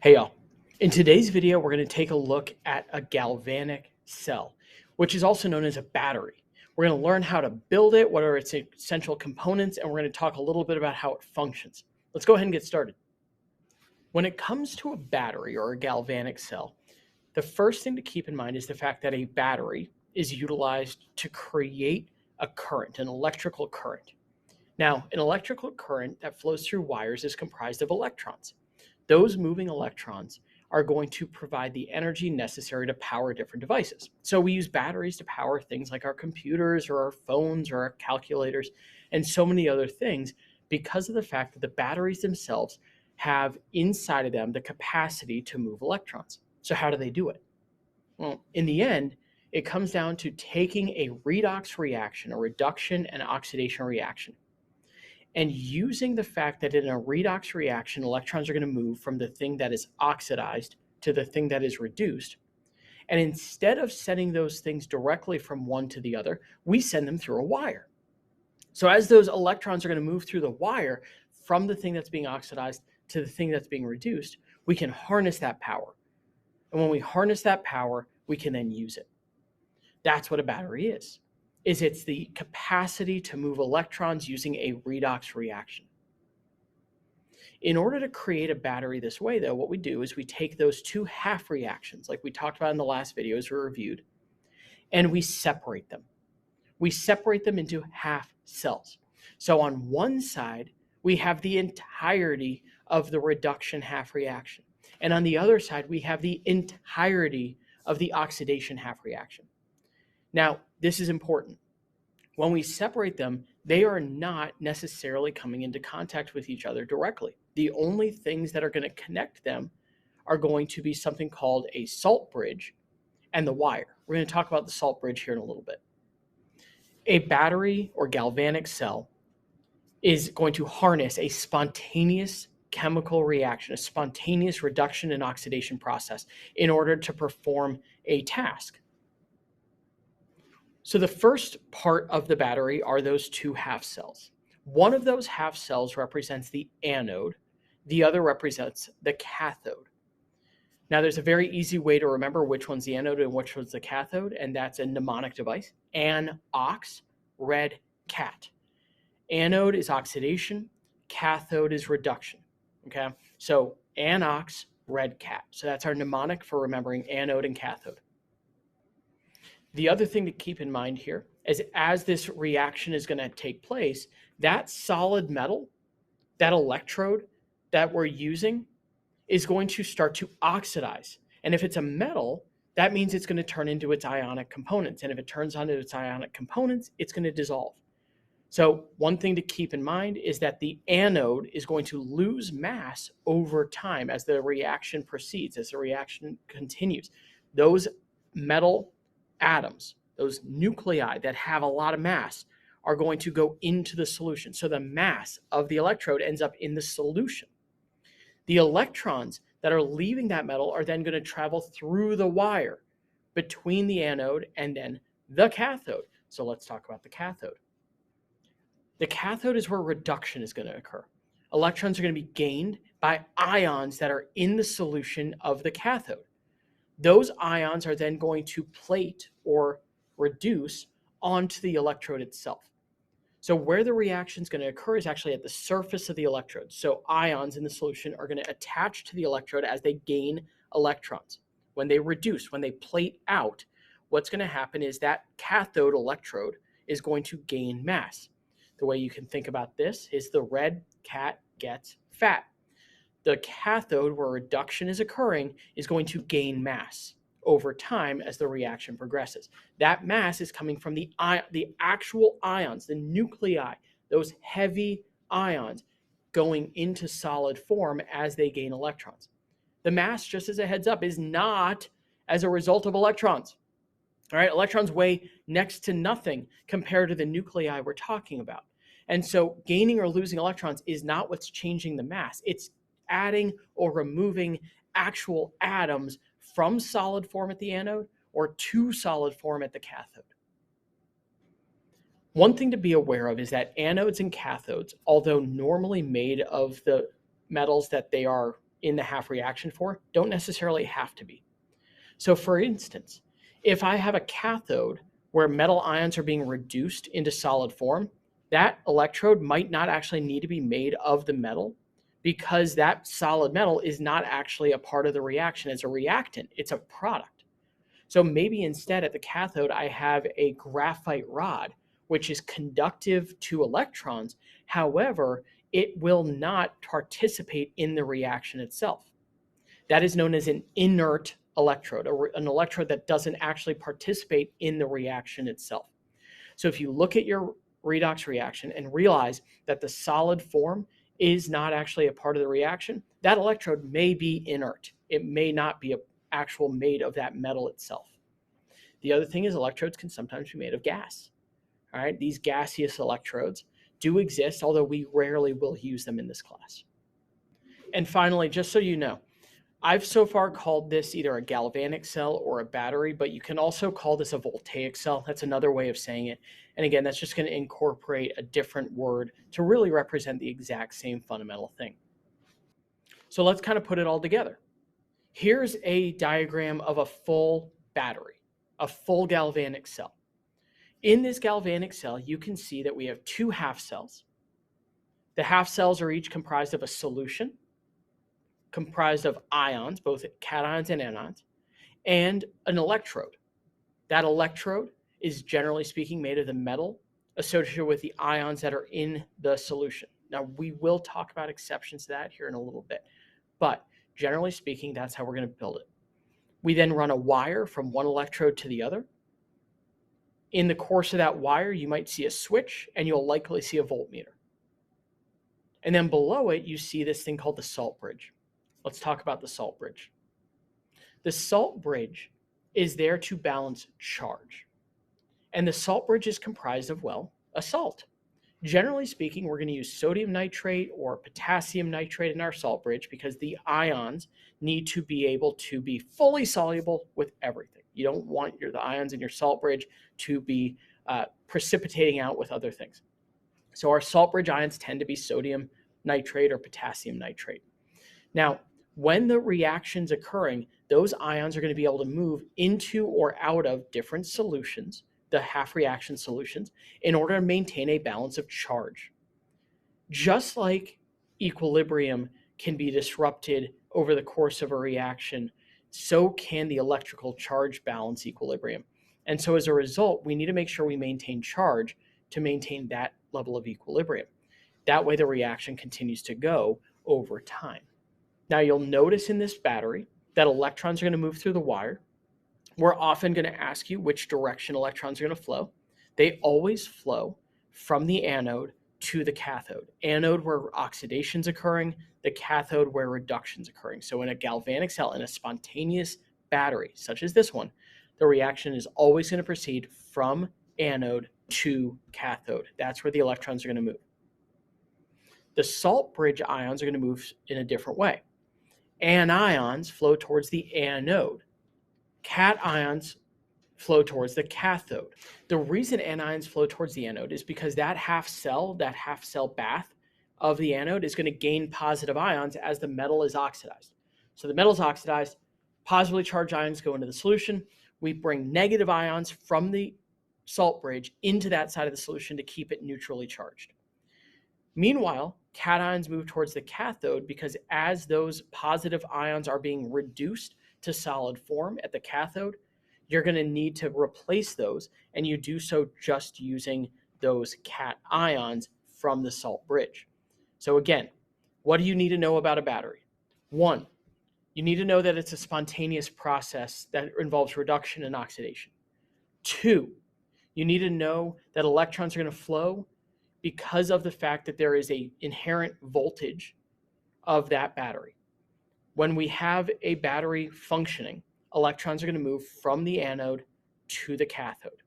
Hey y'all, in today's video, we're going to take a look at a galvanic cell, which is also known as a battery. We're going to learn how to build it, what are its essential components, and we're going to talk a little bit about how it functions. Let's go ahead and get started. When it comes to a battery or a galvanic cell, the first thing to keep in mind is the fact that a battery is utilized to create a current, an electrical current. Now, an electrical current that flows through wires is comprised of electrons. Those moving electrons are going to provide the energy necessary to power different devices. So we use batteries to power things like our computers or our phones or our calculators and so many other things because of the fact that the batteries themselves have inside of them the capacity to move electrons. So how do they do it? Well, in the end, it comes down to taking a redox reaction, a reduction and oxidation reaction, and using the fact that in a redox reaction, electrons are going to move from the thing that is oxidized to the thing that is reduced. And instead of sending those things directly from one to the other, we send them through a wire. So as those electrons are going to move through the wire from the thing that's being oxidized to the thing that's being reduced, we can harness that power. And when we harness that power, we can then use it. That's what a battery is it's the capacity to move electrons using a redox reaction. In order to create a battery this way, though, what we do is we take those two half reactions, like we talked about in the last video as we reviewed, and we separate them. We separate them into half cells. So on one side, we have the entirety of the reduction half reaction. And on the other side, we have the entirety of the oxidation half reaction. Now, this is important. When we separate them, they are not necessarily coming into contact with each other directly. The only things that are going to connect them are going to be something called a salt bridge and the wire. We're going to talk about the salt bridge here in a little bit. A battery or galvanic cell is going to harness a spontaneous chemical reaction, a spontaneous reduction and oxidation process in order to perform a task. So the first part of the battery are those two half cells. One of those half cells represents the anode, the other represents the cathode. Now there's a very easy way to remember which one's the anode and which one's the cathode, and that's a mnemonic device. An-ox, red cat. Anode is oxidation, cathode is reduction. Okay, so an-ox, red cat. So that's our mnemonic for remembering anode and cathode. The other thing to keep in mind here is as this reaction is going to take place, that solid metal, that electrode that we're using is going to start to oxidize. And if it's a metal, that means it's going to turn into its ionic components. And if it turns onto its ionic components, it's going to dissolve. So one thing to keep in mind is that the anode is going to lose mass over time as the reaction proceeds, as the reaction continues. Those metal atoms, those nuclei that have a lot of mass, are going to go into the solution. So the mass of the electrode ends up in the solution. The electrons that are leaving that metal are then going to travel through the wire between the anode and then the cathode. So let's talk about the cathode. The cathode is where reduction is going to occur. Electrons are going to be gained by ions that are in the solution of the cathode. Those ions are then going to plate or reduce onto the electrode itself. So where the reaction is going to occur is actually at the surface of the electrode. So ions in the solution are going to attach to the electrode as they gain electrons. When they reduce, when they plate out, what's going to happen is that cathode electrode is going to gain mass. The way you can think about this is the red cat gets fat. The cathode, where reduction is occurring, is going to gain mass over time as the reaction progresses. That mass is coming from the actual ions, the nuclei, those heavy ions going into solid form as they gain electrons. The mass, just as a heads up, is not as a result of electrons. All right, electrons weigh next to nothing compared to the nuclei we're talking about. And so gaining or losing electrons is not what's changing the mass. It's adding or removing actual atoms from solid form at the anode or to solid form at the cathode. One thing to be aware of is that anodes and cathodes, although normally made of the metals that they are in the half reaction for don't necessarily have to be. So for instance, if I have a cathode where metal ions are being reduced into solid form, that electrode might not actually need to be made of the metal because that solid metal is not actually a part of the reaction as a reactant, it's a product. So maybe instead at the cathode, I have a graphite rod, which is conductive to electrons. However, it will not participate in the reaction itself. That is known as an inert electrode, an electrode that doesn't actually participate in the reaction itself. So if you look at your redox reaction and realize that the solid form is not actually a part of the reaction, that electrode may be inert. It may not be an actual made of that metal itself. The other thing is electrodes can sometimes be made of gas. All right, these gaseous electrodes do exist, although we rarely will use them in this class. And finally, just so you know, I've so far called this either a galvanic cell or a battery, but you can also call this a voltaic cell. That's another way of saying it. And again, that's just going to incorporate a different word to really represent the exact same fundamental thing. So let's kind of put it all together. Here's a diagram of a full battery, a full galvanic cell. In this galvanic cell, you can see that we have two half cells. The half cells are each comprised of a solution, comprised of ions, both cations and anions, and an electrode. That electrode is generally speaking made of the metal associated with the ions that are in the solution. Now, we will talk about exceptions to that here in a little bit, but generally speaking, that's how we're going to build it. We then run a wire from one electrode to the other. In the course of that wire, you might see a switch, and you'll likely see a voltmeter. And then below it, you see this thing called the salt bridge. Let's talk about the salt bridge. The salt bridge is there to balance charge. And the salt bridge is comprised of, well, a salt. Generally speaking, we're going to use sodium nitrate or potassium nitrate in our salt bridge because the ions need to be able to be fully soluble with everything. You don't want the ions in your salt bridge to be precipitating out with other things. So our salt bridge ions tend to be sodium nitrate or potassium nitrate. Now, when the reaction's occurring, those ions are going to be able to move into or out of different solutions, the half reaction solutions, in order to maintain a balance of charge. Just like equilibrium can be disrupted over the course of a reaction, so can the electrical charge balance equilibrium. And so as a result, we need to make sure we maintain charge to maintain that level of equilibrium. That way the reaction continues to go over time. Now you'll notice in this battery that electrons are going to move through the wire. We're often going to ask you which direction electrons are going to flow. They always flow from the anode to the cathode. Anode where oxidation's occurring, the cathode where reduction's occurring. So in a galvanic cell, in a spontaneous battery, such as this one, the reaction is always going to proceed from anode to cathode. That's where the electrons are going to move. The salt bridge ions are going to move in a different way. Anions flow towards the anode. Cations flow towards the cathode. The reason anions flow towards the anode is because that half cell bath of the anode is going to gain positive ions as the metal is oxidized. So the metal is oxidized, positively charged ions go into the solution. We bring negative ions from the salt bridge into that side of the solution to keep it neutrally charged. Meanwhile, cations move towards the cathode because as those positive ions are being reduced to solid form at the cathode, you're going to need to replace those, and you do so just using those cations from the salt bridge. So again, what do you need to know about a battery? One, you need to know that it's a spontaneous process that involves reduction and oxidation. Two, you need to know that electrons are going to flow because of the fact that there is an inherent voltage of that battery. When we have a battery functioning, electrons are going to move from the anode to the cathode.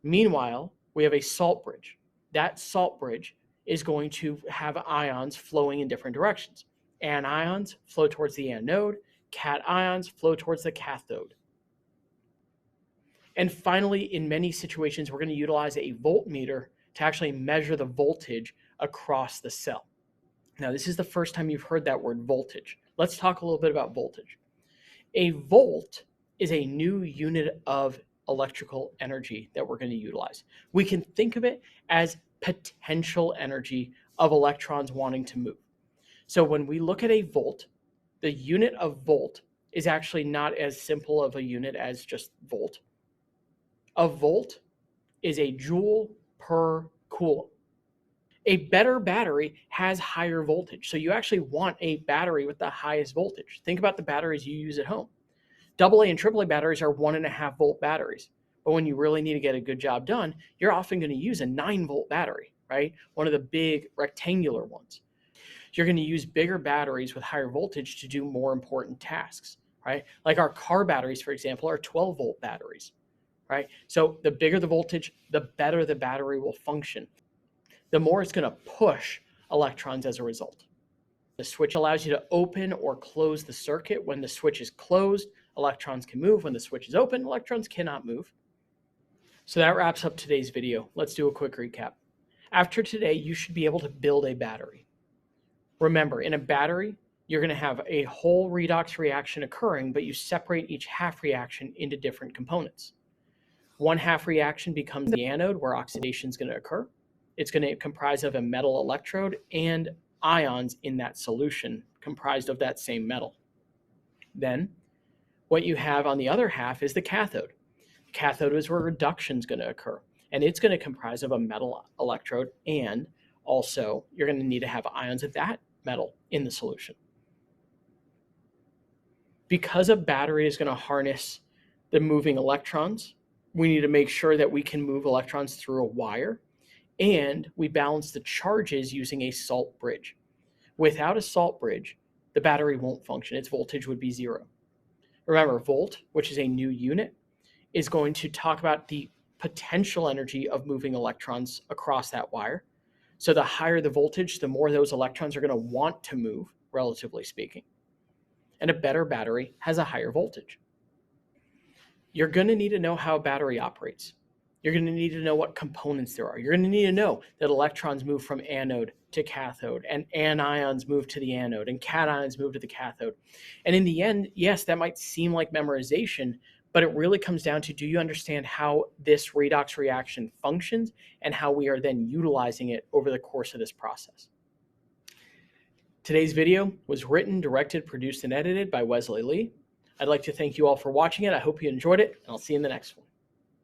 Meanwhile, we have a salt bridge. That salt bridge is going to have ions flowing in different directions. Anions flow towards the anode, cations flow towards the cathode. And finally, in many situations, we're going to utilize a voltmeter to actually measure the voltage across the cell. Now, this is the first time you've heard that word voltage. Let's talk a little bit about voltage. A volt is a new unit of electrical energy that we're going to utilize. We can think of it as potential energy of electrons wanting to move. So when we look at a volt, the unit of volt is actually not as simple of a unit as just volt. A volt is a joule per coulomb. A better battery has higher voltage. So you actually want a battery with the highest voltage. Think about the batteries you use at home. AA and AAA batteries are 1.5 volt batteries. But when you really need to get a good job done, you're often going to use a 9 volt battery, right? One of the big rectangular ones. You're going to use bigger batteries with higher voltage to do more important tasks, right? Like our car batteries, for example, are 12 volt batteries, right? So the bigger the voltage, the better the battery will function. The more it's going to push electrons as a result. The switch allows you to open or close the circuit. When the switch is closed, electrons can move. When the switch is open, electrons cannot move. So that wraps up today's video. Let's do a quick recap. After today, you should be able to build a battery. Remember, in a battery, you're going to have a whole redox reaction occurring, but you separate each half reaction into different components. One half reaction becomes the anode, where oxidation is going to occur. It's going to comprise of a metal electrode and ions in that solution comprised of that same metal. Then what you have on the other half is the cathode. The cathode is where reduction is going to occur, and it's going to comprise of a metal electrode, and also you're going to need to have ions of that metal in the solution. Because a battery is going to harness the moving electrons, we need to make sure that we can move electrons through a wire, and we balance the charges using a salt bridge. Without a salt bridge, the battery won't function. Its voltage would be 0. Remember, volt, which is a new unit, is going to talk about the potential energy of moving electrons across that wire. So the higher the voltage, the more those electrons are going to want to move, relatively speaking. And a better battery has a higher voltage. You're going to need to know how a battery operates. You're going to need to know what components there are. You're going to need to know that electrons move from anode to cathode, and anions move to the anode, and cations move to the cathode. And in the end, yes, that might seem like memorization, but it really comes down to, do you understand how this redox reaction functions and how we are then utilizing it over the course of this process? Today's video was written, directed, produced, and edited by Wesley Lee. I'd like to thank you all for watching it. I hope you enjoyed it, and I'll see you in the next one.